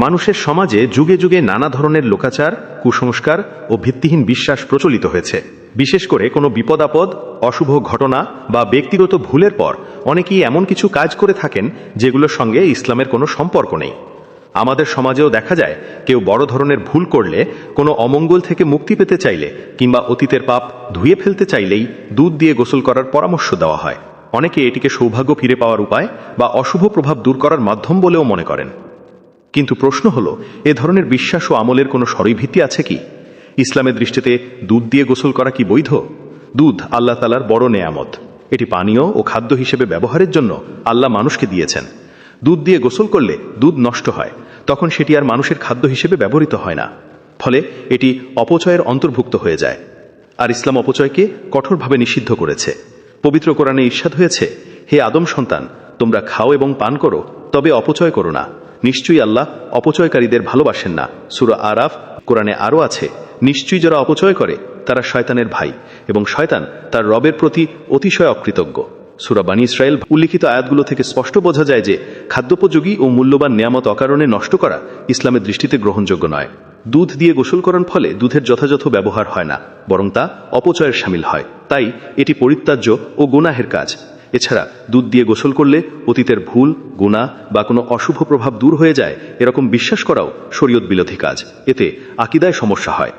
মানুষের সমাজে যুগে যুগে নানা ধরনের লোকাচার, কুসংস্কার ও ভিত্তিহীন বিশ্বাস প্রচলিত হয়েছে। বিশেষ করে কোনো বিপদ আপদ, অশুভ ঘটনা বা ব্যক্তিগত ভুলের পর অনেকেই এমন কিছু কাজ করে থাকেন যেগুলোর সঙ্গে ইসলামের কোনো সম্পর্ক নেই। আমাদের সমাজেও দেখা যায় কেউ বড় ধরনের ভুল করলে, কোনো অমঙ্গল থেকে মুক্তি পেতে চাইলে কিংবা অতীতের পাপ ধুয়ে ফেলতে চাইলেই দুধ দিয়ে গোসল করার পরামর্শ দেওয়া হয়। অনেকে এটিকে সৌভাগ্য ফিরে পাওয়ার উপায় বা অশুভ প্রভাব দূর করার মাধ্যম বলেও মনে করেন। কিন্তু প্রশ্ন হলো, এ ধরনের বিশ্বাস ও আমলের কোনো সরই আছে কি? ইসলামের দৃষ্টিতে দুধ দিয়ে গোসল করা কি বৈধ? দুধ আল্লাহ তাআলার বড় নেয়ামত। এটি পানীয় ও খাদ্য হিসেবে ব্যবহারের জন্য আল্লাহ মানুষকে দিয়েছেন। দুধ দিয়ে গোসল করলে দুধ নষ্ট হয়, তখন সেটি আর মানুষের খাদ্য হিসেবে ব্যবহৃত হয় না। ফলে এটি অপচয়ের অন্তর্ভুক্ত হয়ে যায়। আর ইসলাম অপচয়কে কঠোরভাবে নিষিদ্ধ করেছে। পবিত্র কোরআনে ইরশাদ হয়েছে, হে আদম সন্তান, তোমরা খাও এবং পান করো, তবে অপচয় করো না। নিশ্চয়ই আল্লাহ অপচয়কারীদের ভালোবাসেন না। সূরা আরাফ কোরআনে আরও আছে, নিশ্চয়ই যারা অপচয় করে তারা শয়তানের ভাই এবং শয়তান তার রবের প্রতি অতিশয় অকৃতজ্ঞ। সূরা বানী ইসরাইল উল্লিখিত আয়াতগুলো থেকে স্পষ্ট বোঝা যায় যে খাদ্যোপযোগী ও মূল্যবান নেয়ামত অকারণে নষ্ট করা ইসলামের দৃষ্টিতে গ্রহণযোগ্য নয়। দুধ দিয়ে গোসল করার ফলে দুধের যথাযথ ব্যবহার হয় না, বরং তা অপচয়ের শামিল হয়। তাই এটি পরিত্যাজ্য ও গুনাহের কাজ। এছাড়া দুধ দিয়ে গোসল করলে অতীতের ভুল, গুনাহ বা কোনো অশুভ প্রভাব দূর হয়ে যায়, এরকম বিশ্বাস করাও শরীয়ত বিরোধী কাজ। এতে আকীদায় সমস্যা হয়।